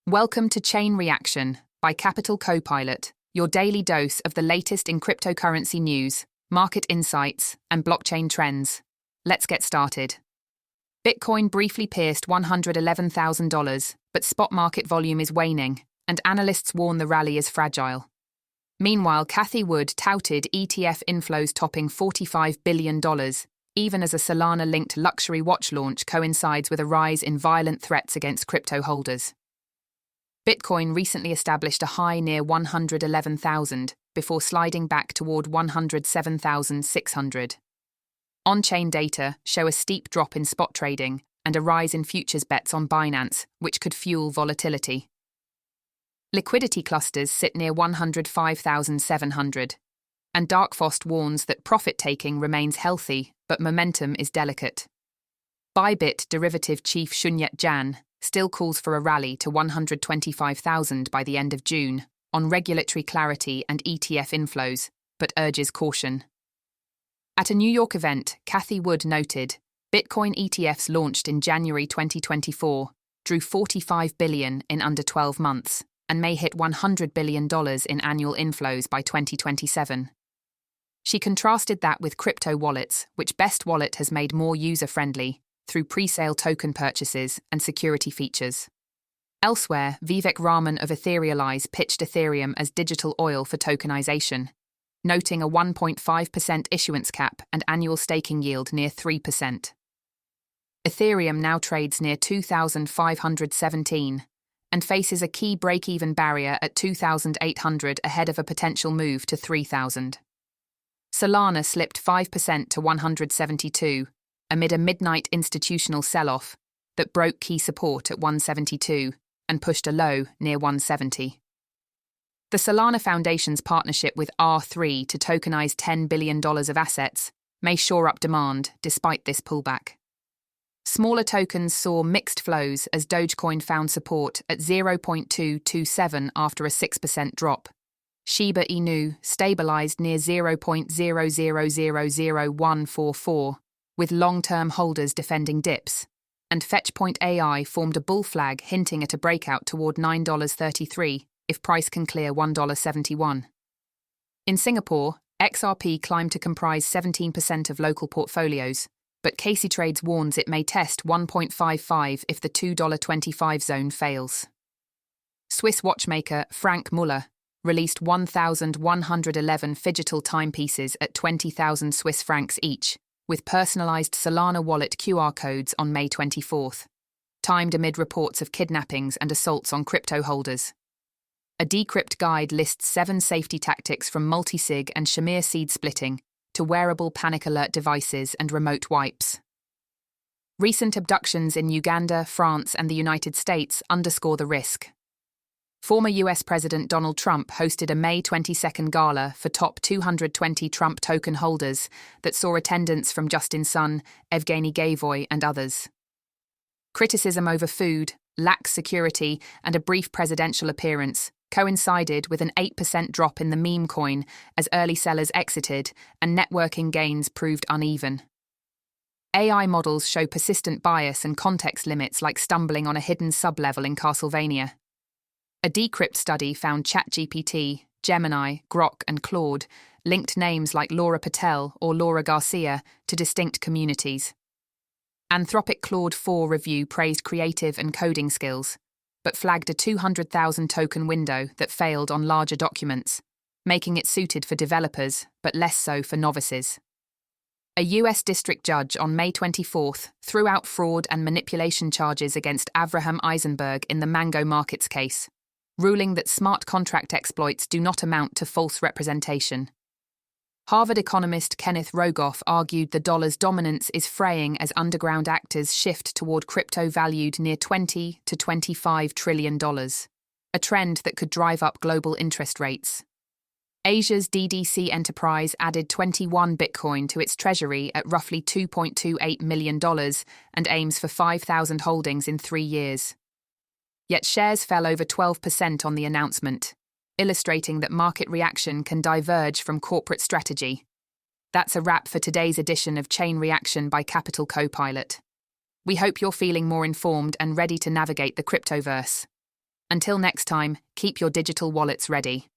Welcome to Chain Reaction by Capital Copilot, your daily dose of the latest in cryptocurrency news, market insights, and blockchain trends. Let's get started. Bitcoin briefly pierced $111,000, but spot market volume is waning, and analysts warn the rally is fragile. Meanwhile, Cathie Wood touted ETF inflows topping $45 billion, even as a Solana-linked luxury watch launch coincides with a rise in violent threats against crypto holders. Bitcoin recently established a high near 111,000 before sliding back toward 107,600. On-chain data show a steep drop in spot trading and a rise in futures bets on Binance, which could fuel volatility. Liquidity clusters sit near 105,700, and Darkfrost warns that profit-taking remains healthy, but momentum is delicate. Bybit derivative chief Shunyet Jan still calls for a rally to 125,000 by the end of June on regulatory clarity and ETF inflows, but urges caution. At a New York event, Cathie Wood noted, Bitcoin ETFs launched in January 2024 drew $45 billion in under 12 months and may hit $100 billion in annual inflows by 2027. She contrasted that with crypto wallets, which Best Wallet has made more user-friendly through pre-sale token purchases and security features. Elsewhere, Vivek Raman of Etherealize pitched Ethereum as digital oil for tokenization, noting a 1.5% issuance cap and annual staking yield near 3%. Ethereum now trades near 2,517 and faces a key break-even barrier at 2,800 ahead of a potential move to 3,000. Solana slipped 5% to 172 amid a midnight institutional sell-off that broke key support at 172 and pushed a low near 170. The Solana Foundation's partnership with R3 to tokenize $10 billion of assets may shore up demand despite this pullback. Smaller tokens saw mixed flows as Dogecoin found support at 0.227 after a 6% drop. Shiba Inu stabilized near 0.00000144, with long-term holders defending dips, and Fetchpoint AI formed a bull flag hinting at a breakout toward $9.33 if price can clear $1.71. In Singapore, XRP climbed to comprise 17% of local portfolios, but Casey Trades warns it may test 1.55 if the $2.25 zone fails. Swiss watchmaker Frank Muller released 1,111 phygital timepieces at 20,000 Swiss francs each, with personalized Solana wallet QR codes on May 24th, timed amid reports of kidnappings and assaults on crypto holders. A decrypt guide lists 7 safety tactics from multisig and Shamir seed splitting to wearable panic alert devices and remote wipes. Recent abductions in Uganda, France, and the United States underscore the risk. Former US President Donald Trump hosted a May 22nd gala for top 220 Trump token holders that saw attendance from Justin Sun, Evgeny Gavoy, and others. Criticism over food, lax security, and a brief presidential appearance coincided with an 8% drop in the memecoin as early sellers exited and networking gains proved uneven. AI models show persistent bias and context limits like stumbling on a hidden sublevel in Castlevania. A Decrypt study found ChatGPT, Gemini, Grok, and Claude linked names like Laura Patel or Laura Garcia to distinct communities. Anthropic Claude 4 review praised creative and coding skills, but flagged a 200,000 token window that failed on larger documents, making it suited for developers but less so for novices. A US district judge on May 24th threw out fraud and manipulation charges against Avraham Eisenberg in the Mango Markets case, ruling that smart contract exploits do not amount to false representation. Harvard economist Kenneth Rogoff argued the dollar's dominance is fraying as underground actors shift toward crypto valued near $20 to $25 trillion, a trend that could drive up global interest rates. Asia's DDC enterprise added 21 Bitcoin to its treasury at roughly $2.28 million and aims for 5,000 holdings in 3 years. Yet shares fell over 12% on the announcement, illustrating that market reaction can diverge from corporate strategy. That's a wrap for today's edition of Chain Reaction by Capital Copilot. We hope you're feeling more informed and ready to navigate the cryptoverse. Until next time, keep your digital wallets ready.